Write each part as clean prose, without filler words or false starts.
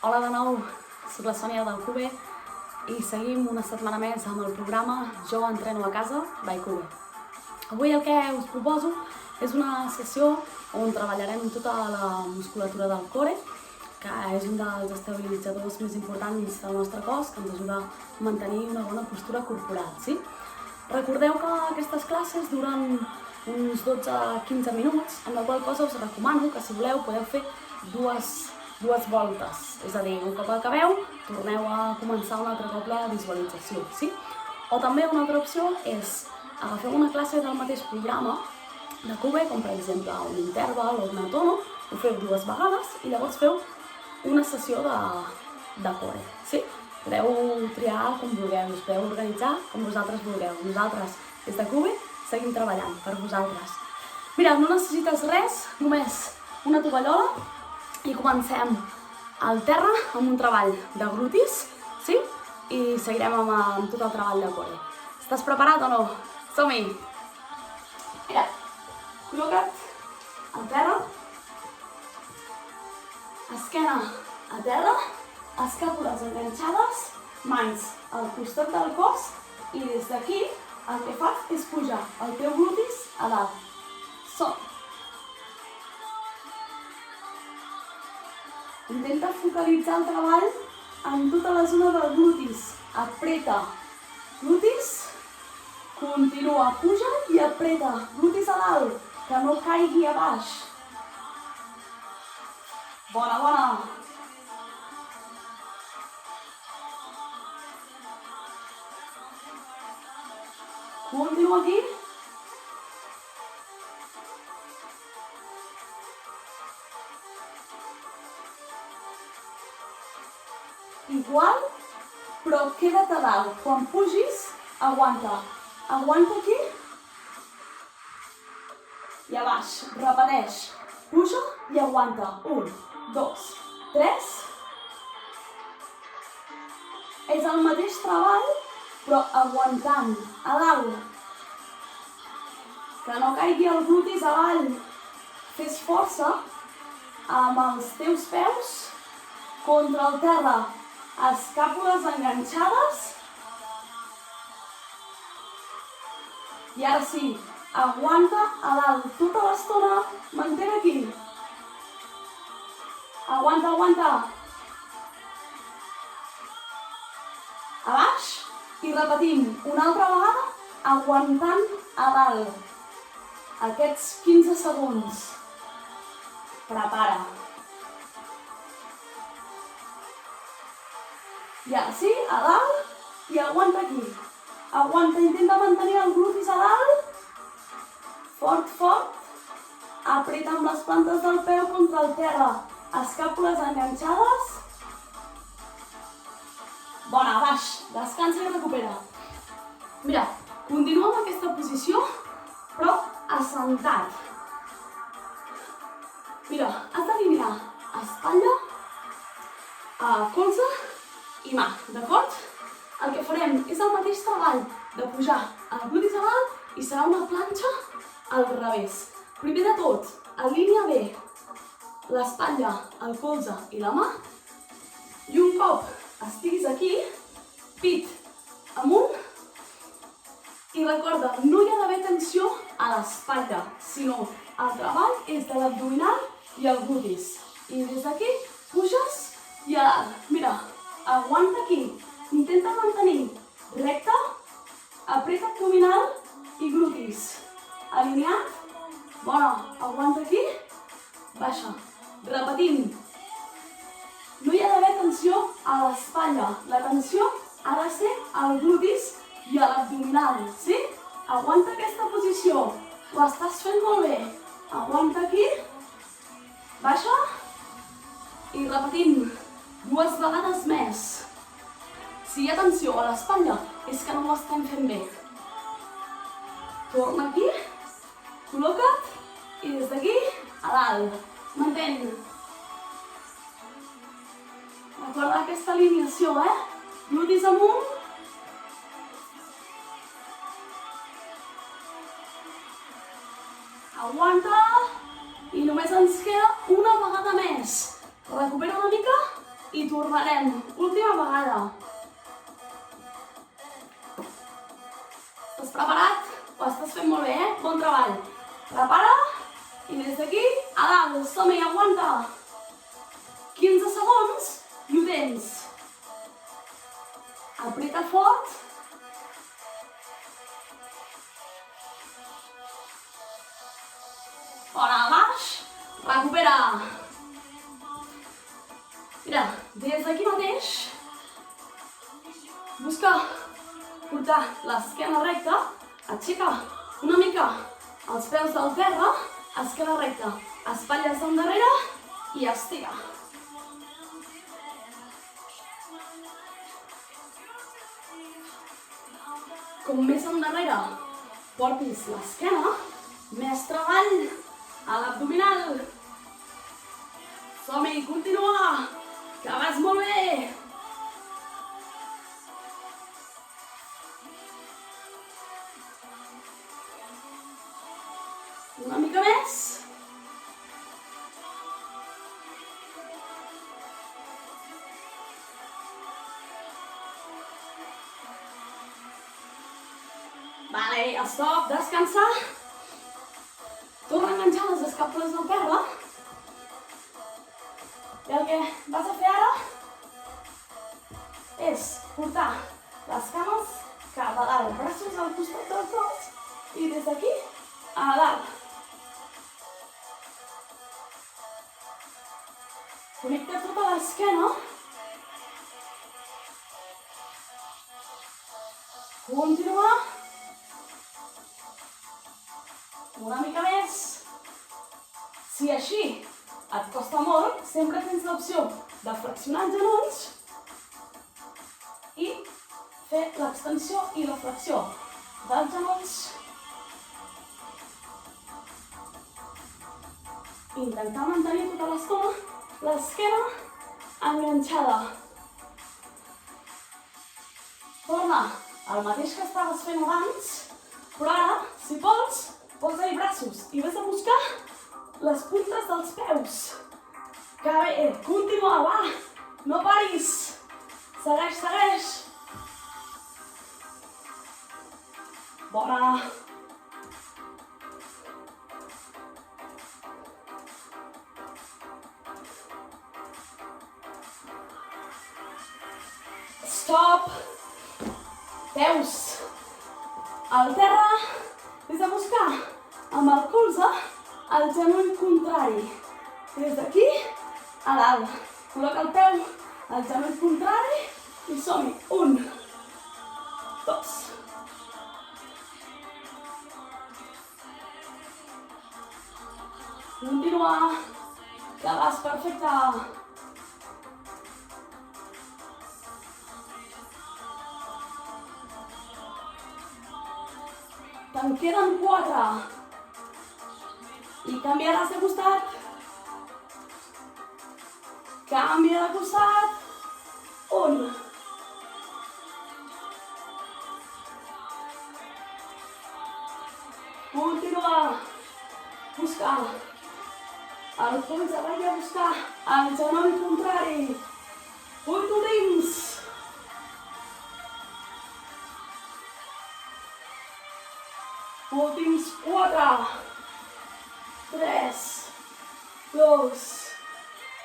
Hola de nou, soc la Sònia del Cube i seguim una setmana més amb el programa Jo entreno a casa by Cube. Avui el que us proposo és una sessió on treballarem tota la musculatura del core, que és un dels estabilitzadors més importants del nostre cos, que ens ajuda a mantenir una bona postura corporal. Sí? Recordeu que aquestes classes duren uns 12-15 minuts, amb la qual cosa us recomano que, si voleu, podeu fer dues voltes. És a dir, un cop acabeu, torneu a començar un altre cop la visualització. Sí? O també una altra opció és agafeu una classe del mateix programa de Cube, com per exemple un interval o una tono, ho feu 2 vegades i llavors feu una sessió de core. Sí? Podeu triar com vulgueu, us podeu organitzar com vosaltres vulgueu. Nosaltres, des de Cube, seguim treballant per vosaltres. Mira, no necessites res, només una tovallola i comencem al terra amb un treball de glutis, sí? I seguirem amb tot el treball de core. Estàs preparat o no? Som-hi! Mira, col·loca't al terra, esquena a terra, escàpules enganxades, mans al costat del cos i des d'aquí el que fas és pujar el teu glutis a dalt. Som! Intenta focalitzar el treball en tota la zona del glutis. Apreta glutis, continua, puja i apreta glutis a dalt, que no caigui a baix. Bona, bona! Continua aquí. Igual, però queda't a dalt. Quan pugis, aguanta. Aguanta aquí i a baix. Repeteix. Puja i aguanta. 1, 2, 3. És el mateix treball, però aguantant. A dalt. Que no caigui el glutis avall. Fes força amb els teus peus contra el terra. Escàpules enganxades. I ara sí, aguanta a dalt tota l'estona, mantén aquí. Aguanta, aguanta. A baix i repetim una altra vegada, aguantant a dalt. Aquests 15 segons. Prepara. I ara sí, a dalt i aguanta aquí. Aguanta, intenta mantenir el glutis a dalt. Fort, fort. Apreta amb les plantes del peu contra el terra. Escàpules enganxades. Bona, baix. Descansa i recupera. Mira, continua amb aquesta posició, però assentat. Mira, has d'alinear espatlla, colze i mà, d'acord? El que farem és el mateix treball de pujar el glutis a dalt i serà una planxa al revés. Primer de tot, alinea bé l'espatlla, el colze i la mà i un cop estiguis aquí, pit amunt i recorda, no hi ha d'haver tensió a l'espatlla, sinó el treball és de l'abdominal i el glutis. I des d'aquí puges i a dalt. Mira, aguanta aquí, intenta mantenir recte, apreta abdominal i glutis. Alineat, bona, aguanta aquí, baixa. Repetim, no hi ha d'haver tensió a l'espatlla, la tensió ha de ser al glutis i a l'abdominal, sí? Aguanta aquesta posició, ho estàs fent molt bé. Aguanta aquí, baixa i repetim 2 vegades més. Si hi ha tensió a l'espatlla, és que no ho estem fent bé. Torna aquí, col·loca't i des d'aquí a dalt. Mantén. Recorda aquesta alineació, Glutis amunt. Aguanta. I només ens queda una vegada més. Recupera una mica i torna. Tornarem. Última vegada. Estàs preparat? Ho estàs fent molt bé, eh? Bon treball. Prepara. I des d'aquí, a dalt. Som-hi, aguanta. 15 segons i ho tens. Apreta fort. Fora, baix. Recupera. Mira, des d'aquí mateix, busca portar l'esquena recta, aixeca una mica els peus del terra, esquena recta, espatlles endarrere i estira. Com més endarrere portis l'esquena, més treball a l'abdominal. Som-hi, continua, que vas molt bé. Una mica més. Vale, stop, descansa. Torna a enganxar les escàpules del terra. I el que vas a fer ara és portar les cames cap a dalt, braços al costat del cos i des d'aquí a dalt. Connecta tota l'esquena. Continua. Una mica més. Si així et costa molt, sempre tens l'opció de flexionar els genolls i fer l'extensió i la flexió dels genolls. Intentar mantenir tota l'estona l'esquena enganxada. Torna el mateix que estaves fent abans, però ara, si pots, posa-hi braços i vés a buscar les puntes dels peus. Que bé, continua, va, no paris. Segueix, segueix. Bona. Stop. Peus al terra. Vés a buscar amb el colze el genoll contrari. Des d'aquí a dalt. Col·loca el peu al genoll contrari i som-hi. 1, 2. Continua. Que vas perfecte. Te'n queden 4. I canviaràs de costat. Canvia de costat. 1. Continua. Busca. El colze, vaig a buscar el genoll contrari. Últims. Últims 4. 3, 2,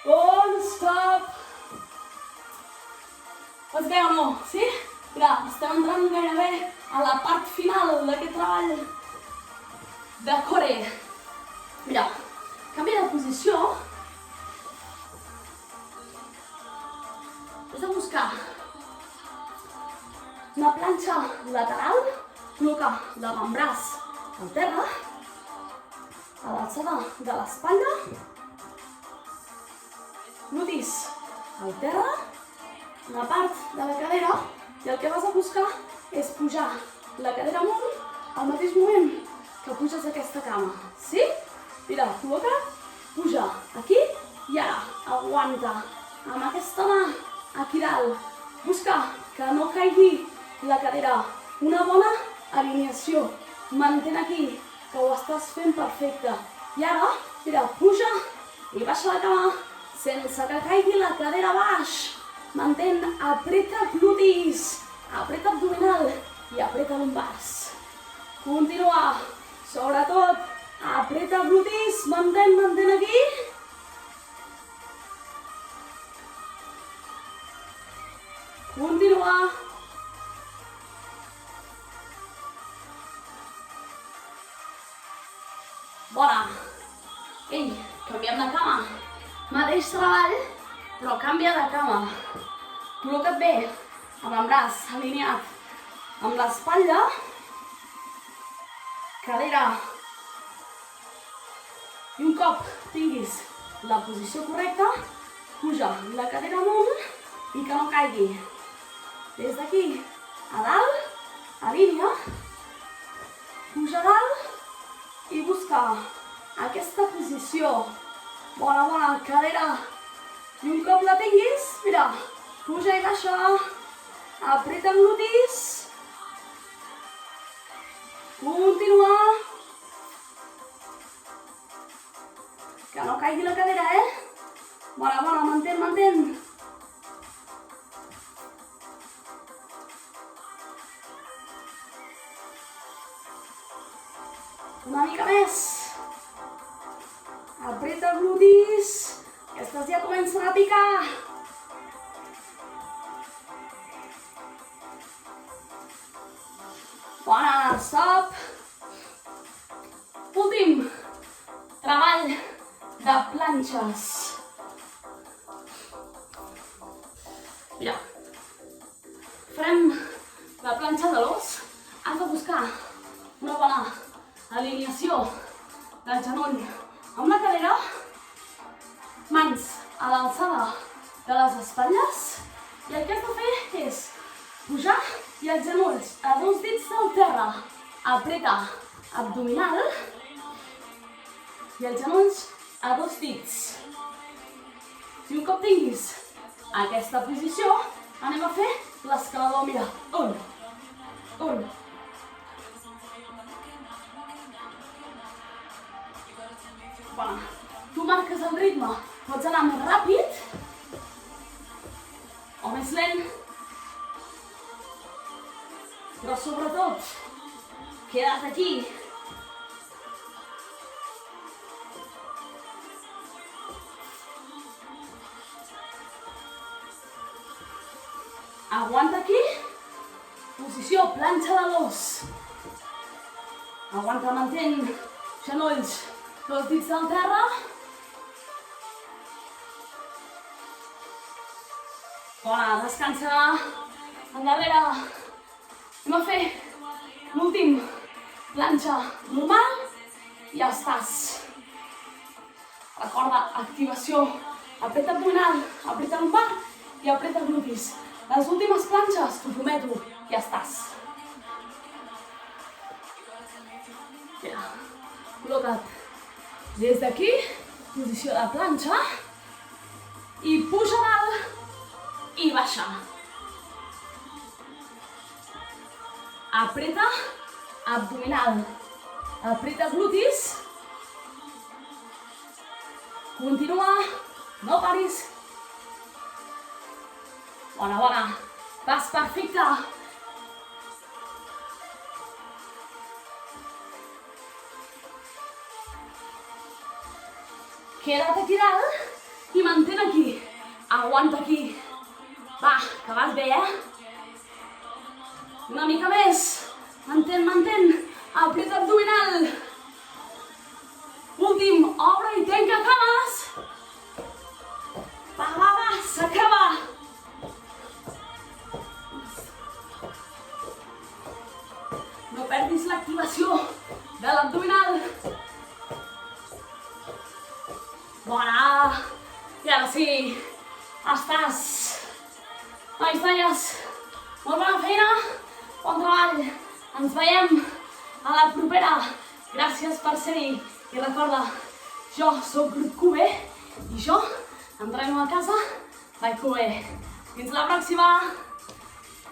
1, stop. Pots bé o no? Sí? Mira, estem entrant gairebé a la part final d'aquest treball de core. Mira, canvia de posició. Vés a buscar una planxa lateral, col·loca l'avantbraç al terra, a l'alçada de l'espatlla, glutis al terra, una part de la cadera, i el que vas a buscar és pujar la cadera amunt al mateix moment que puges aquesta cama. Sí? Mira, col·loca, puja aquí i ara aguanta amb aquesta mà aquí dalt. Busca que no caigui la cadera. Una bona alineació. Mantén aquí, que ho estàs fent perfecte. I ara, mira, puja i baixa la cama sense que caigui la cadera baix. mantén, apreta glutis, apreta abdominal i apreta lumbars. Continua, sobretot, apreta glutis, mantén aquí. Continua. Bona. Ei, canviem de cama. Mateix treball, però canvia de cama. Col·loca't bé, amb el braç alineat amb l'espatlla. Cadera. I un cop tinguis la posició correcta, puja la cadera amunt i que no caigui. Des d'aquí a dalt, alinea, puja a dalt i busca aquesta posició. Bona, bona, cadera. I un cop la tinguis, mira, puja i baixa, apreta glutis. Continua. Que no caigui la cadera, Bona, bona, mantén. Una mica més. Apreta glutis. Aquestes ja comencen a picar. Bona, stop. Últim treball de planxes. Mira, farem la planxa de l'os. Has de buscar una bona alineació del genoll amb la cadera, mans a l'alçada de les espatlles, i el que has de fer és pujar i els genolls a 2 dits del terra. Apreta abdominal i els genolls a 2 dits. I un cop tinguis aquesta posició, anem a fer l'escalador. Mira, un. Bona. Tu marques el ritme. Pots anar més ràpid o més lent. Però sobretot, queda't aquí. Aguanta aquí. Posició, planxa de l'os. Aguanta, mantén genolls, 2 dits del terra. Bona, descansa. Endarrere. Anem a fer l'últim planxa normal i ja estàs. Recorda, activació. Apreta abdominal, apreta lumbar i apreta glutis. Les últimes planxes, t'ho prometo, ja estàs. Mira, col·loca't des d'aquí, posició de planxa, i puja dalt i baixa. Apreta abdominal, apreta glutis, continua, no paris. Bona, bona, vas perfecte. Queda't aquí dalt i mantén aquí. Aguanta aquí. Va, que vas bé, Una mica més. Mantén. Apreta abdominal. Últim, obre i tanca cames. Va, s'acaba. No perdis l'activació de l'abdominal. Bona. I ara sí, estàs. Nois, noies, molt bona feina, bon treball. Ens veiem a la propera. Gràcies per ser-hi. I recorda, jo soc Grup QB i jo entreno a casa by QB. Fins la pròxima!